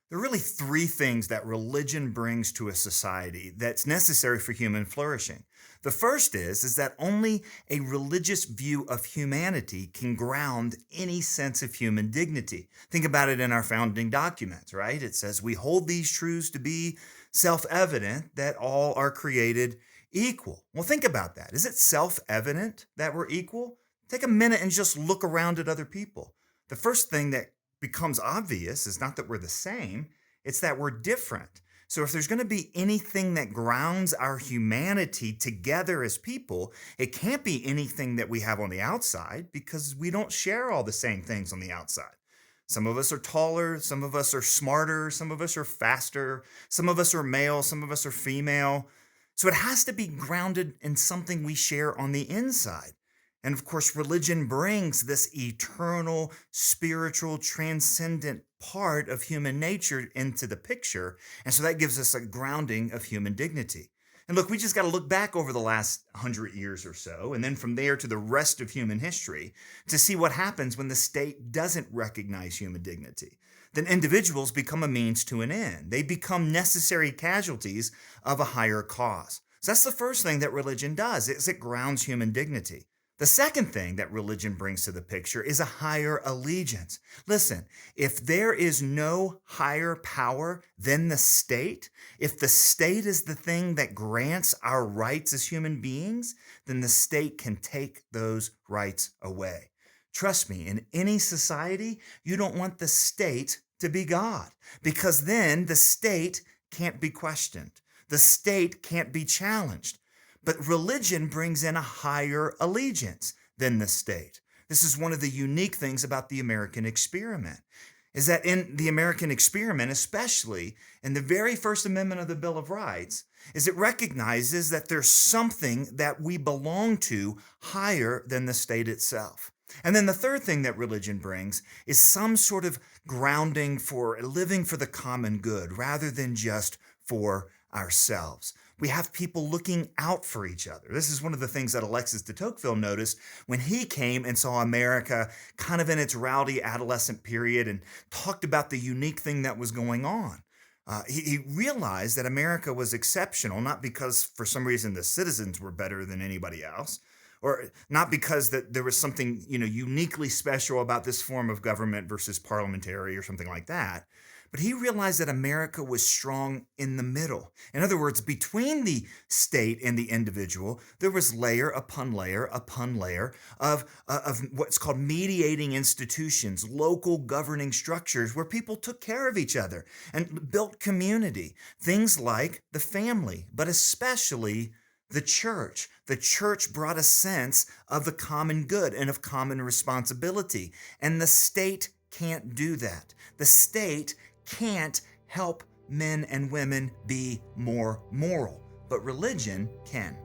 There are really three things that religion brings to a society that's necessary for human flourishing. The first is that only a religious view of humanity can ground any sense of human dignity. Think about it in our founding documents, right? It says we hold these truths to be self-evident that all are created equal. Well, think about that. Is it self-evident that we're equal? Take a minute and just look around at other people. The first thing that becomes obvious is not that we're the same, it's that we're different. So, if there's going to be anything that grounds our humanity together as people, it can't be anything that we have on the outside because we don't share all the same things on the outside. Some of us are taller, some of us are smarter, some of us are faster, some of us are male, some of us are female. So, it has to be grounded in something we share on the inside. And of course, religion brings this eternal, spiritual, transcendent part of human nature into the picture. And so that gives us a grounding of human dignity. And look, we just got to look back over the last 100 years or so, and then from there to the rest of human history to see what happens when the state doesn't recognize human dignity. Then individuals become a means to an end. They become necessary casualties of a higher cause. So that's the first thing that religion does, is it grounds human dignity. The second thing that religion brings to the picture is a higher allegiance. Listen, if there is no higher power than the state, if the state is the thing that grants our rights as human beings, then the state can take those rights away. Trust me, in any society, you don't want the state to be God because then the state can't be questioned. The state can't be challenged. But religion brings in a higher allegiance than the state. This is one of the unique things about the American experiment, is that in the American experiment, especially in the very First Amendment of the Bill of Rights, is it recognizes that there's something that we belong to higher than the state itself. And then the third thing that religion brings is some sort of grounding for living for the common good rather than just for ourselves. We have people looking out for each other. This is one of the things that Alexis de Tocqueville noticed when he came and saw America kind of in its rowdy adolescent period and talked about the unique thing that was going on. He realized that America was exceptional, not because for some reason the citizens were better than anybody else, or not because that there was something uniquely special about this form of government versus parliamentary or something like that. But he realized that America was strong in the middle. In other words, between the state and the individual, there was layer upon layer of what's called mediating institutions, local governing structures where people took care of each other and built community. Things like the family, but especially the church. The church brought a sense of the common good and of common responsibility. And the state can't do that. The state can't help men and women be more moral, but religion can.